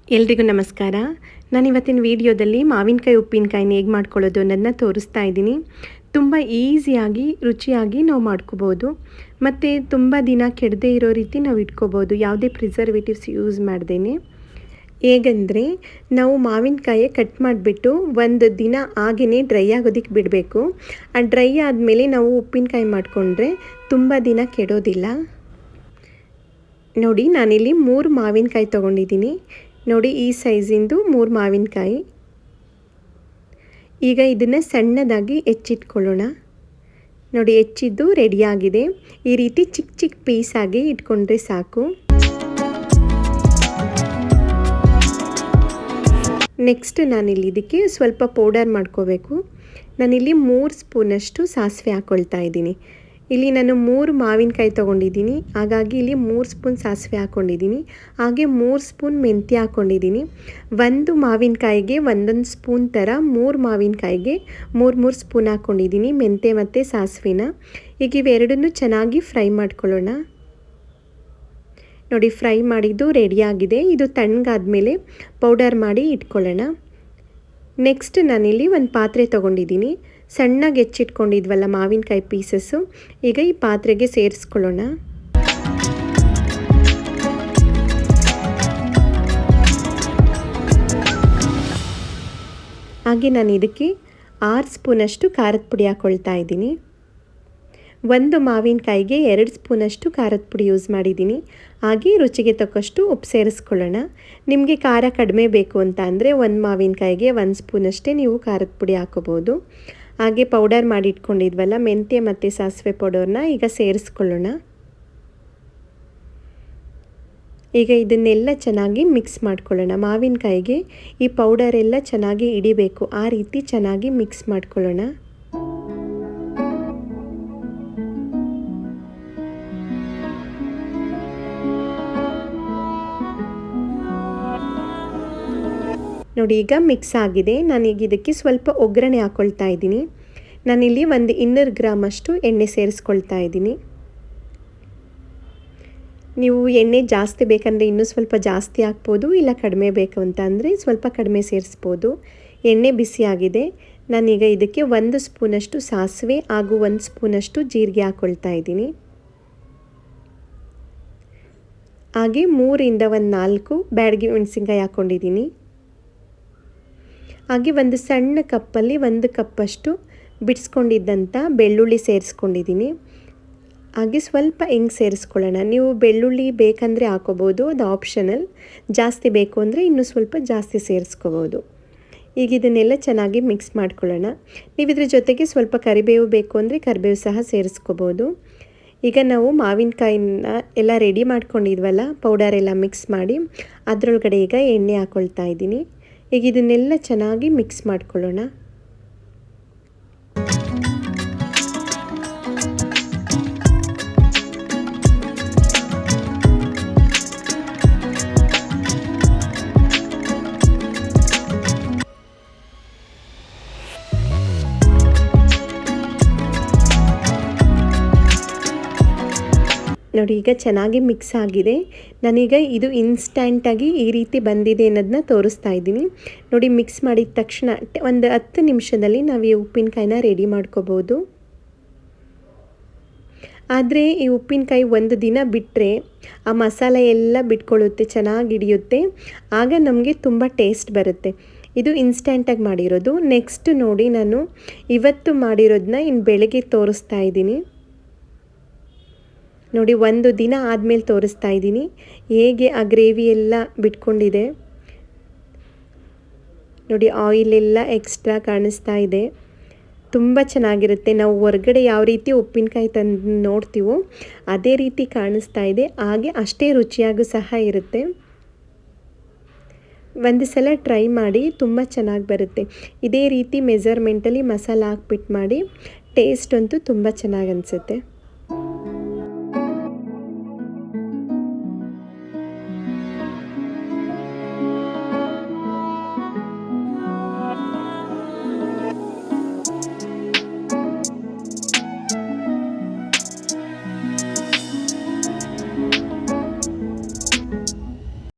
ಎಲ್ರಿಗೂ ನಮಸ್ಕಾರ. ನಾನು ಇವತ್ತಿನ ವಿಡಿಯೋದಲ್ಲಿ ಮಾವಿನಕಾಯಿ ಉಪ್ಪಿನಕಾಯಿನ ಹೇಗೆ ಮಾಡ್ಕೊಳ್ಳೋದು ಅನ್ನೋದನ್ನ ತೋರಿಸ್ತಾ ಇದ್ದೀನಿ. ತುಂಬ ಈಸಿಯಾಗಿ ರುಚಿಯಾಗಿ ನಾವು ಮಾಡ್ಕೋಬೋದು ಮತ್ತು ತುಂಬ ದಿನ ಕೆಡದೇ ಇರೋ ರೀತಿ ನಾವು ಇಟ್ಕೋಬೋದು, ಯಾವುದೇ ಪ್ರಿಸರ್ವೇಟಿವ್ಸ್ ಯೂಸ್ ಮಾಡ್ದೇನೆ. ಹೇಗೆಂದರೆ, ನಾವು ಮಾವಿನಕಾಯಿ ಕಟ್ ಮಾಡಿಬಿಟ್ಟು ಒಂದು ದಿನ ಹಾಗೆಯೇ ಡ್ರೈ ಆಗೋದಕ್ಕೆ ಬಿಡಬೇಕು. ಆ ಡ್ರೈ ಆದಮೇಲೆ ನಾವು ಉಪ್ಪಿನಕಾಯಿ ಮಾಡಿಕೊಂಡ್ರೆ ತುಂಬ ದಿನ ಕೆಡೋದಿಲ್ಲ. ನೋಡಿ, ನಾನಿಲ್ಲಿ 3 ಮಾವಿನಕಾಯಿ ತೊಗೊಂಡಿದ್ದೀನಿ. ನೋಡಿ, ಈ ಸೈಜಿಂದು 3 ಮಾವಿನಕಾಯಿ. ಈಗ ಇದನ್ನು ಸಣ್ಣದಾಗಿ ಹೆಚ್ಚಿಟ್ಕೊಳ್ಳೋಣ. ನೋಡಿ, ಹೆಚ್ಚಿದ್ದು ರೆಡಿಯಾಗಿದೆ. ಈ ರೀತಿ ಚಿಕ್ಕ ಚಿಕ್ಕ ಪೀಸಾಗಿ ಇಟ್ಕೊಂಡ್ರೆ ಸಾಕು. ನೆಕ್ಸ್ಟ್ ನಾನಿಲ್ಲಿ ಇದಕ್ಕೆ ಸ್ವಲ್ಪ ಪೌಡರ್ ಮಾಡ್ಕೋಬೇಕು. ನಾನಿಲ್ಲಿ 3 ಸ್ಪೂನಷ್ಟು ಸಾಸಿವೆ ಹಾಕ್ಕೊಳ್ತಾ ಇದ್ದೀನಿ. ಇಲ್ಲಿ ನಾನು 3 ಮಾವಿನಕಾಯಿ ತೊಗೊಂಡಿದ್ದೀನಿ, ಹಾಗಾಗಿ ಇಲ್ಲಿ 3 ಸ್ಪೂನ್ ಸಾಸಿವೆ ಹಾಕ್ಕೊಂಡಿದ್ದೀನಿ. ಹಾಗೆ 3 ಸ್ಪೂನ್ ಮೆಂತ್ಯ ಹಾಕ್ಕೊಂಡಿದ್ದೀನಿ. 1 ಮಾವಿನಕಾಯಿಗೆ 1 ಸ್ಪೂನ್ ಥರ 3 ಮಾವಿನಕಾಯಿಗೆ 3 ಸ್ಪೂನ್ ಹಾಕ್ಕೊಂಡಿದ್ದೀನಿ ಮೆಂತ್ಯ ಮತ್ತು ಸಾಸಿವೆನ. ಈಗ ಇವೆರಡನ್ನೂ ಚೆನ್ನಾಗಿ ಫ್ರೈ ಮಾಡ್ಕೊಳ್ಳೋಣ. ನೋಡಿ, ಫ್ರೈ ಮಾಡಿದ್ದು ರೆಡಿಯಾಗಿದೆ. ಇದು ತಣ್ಣಗಾದ್ಮೇಲೆ ಪೌಡರ್ ಮಾಡಿ ಇಟ್ಕೊಳ್ಳೋಣ. ನೆಕ್ಸ್ಟ್ ನಾನಿಲ್ಲಿ ಒಂದು ಪಾತ್ರೆ ತೊಗೊಂಡಿದ್ದೀನಿ. ಸಣ್ಣಗೆ ಹೆಚ್ಚಿಟ್ಕೊಂಡಿದ್ವಲ್ಲ ಮಾವಿನಕಾಯಿ ಪೀಸಸ್ಸು, ಈಗ ಈ ಪಾತ್ರೆಗೆ ಸೇರಿಸ್ಕೊಳ್ಳೋಣ. ಹಾಗೆ ನಾನು ಇದಕ್ಕೆ 6 ಸ್ಪೂನಷ್ಟು ಖಾರದ ಪುಡಿ ಹಾಕ್ಕೊಳ್ತಾ ಇದ್ದೀನಿ. 1 ಮಾವಿನಕಾಯಿಗೆ 2 ಸ್ಪೂನಷ್ಟು ಖಾರದ ಪುಡಿ ಯೂಸ್ ಮಾಡಿದ್ದೀನಿ. ಹಾಗೆ ರುಚಿಗೆ ತಕ್ಕಷ್ಟು ಉಪ್ಪು ಸೇರಿಸ್ಕೊಳ್ಳೋಣ. ನಿಮಗೆ ಖಾರ ಕಡಿಮೆ ಬೇಕು ಅಂತ ಅಂದರೆ 1 ಮಾವಿನಕಾಯಿಗೆ 1 ಸ್ಪೂನಷ್ಟೇ ನೀವು ಖಾರದ ಪುಡಿ ಹಾಕೋಬೋದು. ಹಾಗೆ ಪೌಡರ್ ಮಾಡಿ ಇಟ್ಕೊಂಡಿದ್ವಲ್ಲ ಮೆಂತ್ಯ ಮತ್ತು ಸಾಸಿವೆ ಪೌಡರ್ನ ಈಗ ಸೇರಿಸ್ಕೊಳ್ಳೋಣ. ಈಗ ಇದನ್ನೆಲ್ಲ ಚೆನ್ನಾಗಿ ಮಿಕ್ಸ್ ಮಾಡ್ಕೊಳ್ಳೋಣ. ಮಾವಿನಕಾಯಿಗೆ ಈ ಪೌಡರ್ ಎಲ್ಲ ಚೆನ್ನಾಗಿ ಹಿಡಿಬೇಕು, ಆ ರೀತಿ ಚೆನ್ನಾಗಿ ಮಿಕ್ಸ್ ಮಾಡ್ಕೊಳ್ಳೋಣ. ನೋಡಿ, ಈಗ ಮಿಕ್ಸ್ ಆಗಿದೆ. ನಾನೀಗ ಇದಕ್ಕೆ ಸ್ವಲ್ಪ ಒಗ್ಗರಣೆ ಹಾಕ್ಕೊಳ್ತಾ ಇದ್ದೀನಿ. ನಾನಿಲ್ಲಿ 200 ಗ್ರಾಮಷ್ಟು ಎಣ್ಣೆ ಸೇರಿಸ್ಕೊಳ್ತಾ ಇದ್ದೀನಿ. ನೀವು ಎಣ್ಣೆ ಜಾಸ್ತಿ ಬೇಕಂದರೆ ಇನ್ನೂ ಸ್ವಲ್ಪ ಜಾಸ್ತಿ ಹಾಕ್ಬೋದು, ಇಲ್ಲ ಕಡಿಮೆ ಬೇಕು ಅಂತ ಅಂದರೆ ಸ್ವಲ್ಪ ಕಡಿಮೆ ಸೇರಿಸ್ಬೋದು. ಎಣ್ಣೆ ಬಿಸಿಯಾಗಿದೆ. ನಾನೀಗ ಇದಕ್ಕೆ 1 ಸ್ಪೂನಷ್ಟು ಸಾಸಿವೆ ಹಾಗೂ 1 ಸ್ಪೂನಷ್ಟು ಜೀರಿಗೆ ಹಾಕ್ಕೊಳ್ತಾ ಇದ್ದೀನಿ. ಹಾಗೆ 3ರಿಂದ 4 ಬ್ಯಾಡಗಿ ಮೆಣಸಿನ್ಕಾಯಿ ಹಾಕ್ಕೊಂಡಿದ್ದೀನಿ. ಹಾಗೆ ಒಂದು ಸಣ್ಣ ಕಪ್ಪಲ್ಲಿ 1 ಕಪ್ಪಷ್ಟು ಬಿಡಿಸ್ಕೊಂಡಿದ್ದಂಥ ಬೆಳ್ಳುಳ್ಳಿ ಸೇರಿಸ್ಕೊಂಡಿದ್ದೀನಿ. ಹಾಗೆ ಸ್ವಲ್ಪ ಹಿಂಗೆ ಸೇರಿಸ್ಕೊಳ್ಳೋಣ. ನೀವು ಬೆಳ್ಳುಳ್ಳಿ ಬೇಕಂದರೆ ಹಾಕೋಬೋದು, ಅದು ಆಪ್ಷನಲ್. ಜಾಸ್ತಿ ಬೇಕು ಅಂದರೆ ಇನ್ನೂ ಸ್ವಲ್ಪ ಜಾಸ್ತಿ ಸೇರಿಸ್ಕೋಬೋದು. ಈಗ ಇದನ್ನೆಲ್ಲ ಚೆನ್ನಾಗಿ ಮಿಕ್ಸ್ ಮಾಡ್ಕೊಳ್ಳೋಣ. ನೀವು ಇದ್ರ ಜೊತೆಗೆ ಸ್ವಲ್ಪ ಕರಿಬೇವು ಬೇಕು ಅಂದರೆ ಕರಿಬೇವು ಸಹ ಸೇರಿಸ್ಕೋಬೋದು. ಈಗ ನಾವು ಮಾವಿನಕಾಯಿನ ಎಲ್ಲ ರೆಡಿ ಮಾಡ್ಕೊಂಡಿದ್ವಲ್ಲ, ಪೌಡರ್ ಎಲ್ಲ ಮಿಕ್ಸ್ ಮಾಡಿ ಅದರೊಳಗಡೆ ಈಗ ಎಣ್ಣೆ ಹಾಕ್ಕೊಳ್ತಾ ಇದ್ದೀನಿ. ಈಗ ಇದನ್ನೆಲ್ಲ ಚೆನ್ನಾಗಿ ಮಿಕ್ಸ್ ಮಾಡ್ಕೊಳ್ಳೋಣ. ನೋಡಿ, ಈಗ ಚೆನ್ನಾಗಿ ಮಿಕ್ಸ್ ಆಗಿದೆ. ನಾನೀಗ ಇದು ಇನ್ಸ್ಟಂಟಾಗಿ ಈ ರೀತಿ ಬಂದಿದೆ ಅನ್ನೋದನ್ನ ತೋರಿಸ್ತಾ ಇದ್ದೀನಿ. ನೋಡಿ, ಮಿಕ್ಸ್ ಮಾಡಿದ ತಕ್ಷಣ ಒಂದು 10 ನಿಮಿಷದಲ್ಲಿ ನಾವು ಈ ಉಪ್ಪಿನಕಾಯಿನ ರೆಡಿ ಮಾಡ್ಕೋಬೋದು. ಆದರೆ ಈ ಉಪ್ಪಿನಕಾಯಿ ಒಂದು ದಿನ ಬಿಟ್ಟರೆ ಆ ಮಸಾಲೆ ಎಲ್ಲ ಬಿಟ್ಕೊಳ್ಳುತ್ತೆ, ಚೆನ್ನಾಗಿ ಹಿಡಿಯುತ್ತೆ. ಆಗ ನಮಗೆ ತುಂಬ ಟೇಸ್ಟ್ ಬರುತ್ತೆ. ಇದು ಇನ್ಸ್ಟಂಟಾಗಿ ಮಾಡಿರೋದು. ನೆಕ್ಸ್ಟ್ ನೋಡಿ, ನಾನು ಇವತ್ತು ಮಾಡಿರೋದನ್ನ ಇನ್ನು ಬೆಳಗ್ಗೆ ತೋರಿಸ್ತಾ ಇದ್ದೀನಿ. ನೋಡಿ, ಒಂದು ದಿನ ಆದಮೇಲೆ ತೋರಿಸ್ತಾ ಇದ್ದೀನಿ ಹೇಗೆ ಆ ಗ್ರೇವಿ ಎಲ್ಲ ಬಿಟ್ಕೊಂಡಿದೆ. ನೋಡಿ, ಆಯಿಲೆಲ್ಲ ಎಕ್ಸ್ಟ್ರಾ ಕಾಣಿಸ್ತಾ ಇದೆ. ತುಂಬ ಚೆನ್ನಾಗಿರುತ್ತೆ. ನಾವು ಹೊರಗಡೆ ಯಾವ ರೀತಿ ಉಪ್ಪಿನಕಾಯಿ ತಂದು ನೋಡ್ತೀವೋ ಅದೇ ರೀತಿ ಕಾಣಿಸ್ತಾ ಇದೆ. ಹಾಗೆ ಅಷ್ಟೇ ರುಚಿಯಾಗೂ ಸಹ ಇರುತ್ತೆ. ಒಂದು ಸಲ ಟ್ರೈ ಮಾಡಿ, ತುಂಬ ಚೆನ್ನಾಗಿ ಬರುತ್ತೆ. ಇದೇ ರೀತಿ ಮೆಜರ್ಮೆಂಟಲ್ಲಿ ಮಸಾಲ ಹಾಕ್ಬಿಟ್ಟು ಮಾಡಿ, ಟೇಸ್ಟ್ ಅಂತೂ ತುಂಬ ಚೆನ್ನಾಗಿ ಅನಿಸುತ್ತೆ.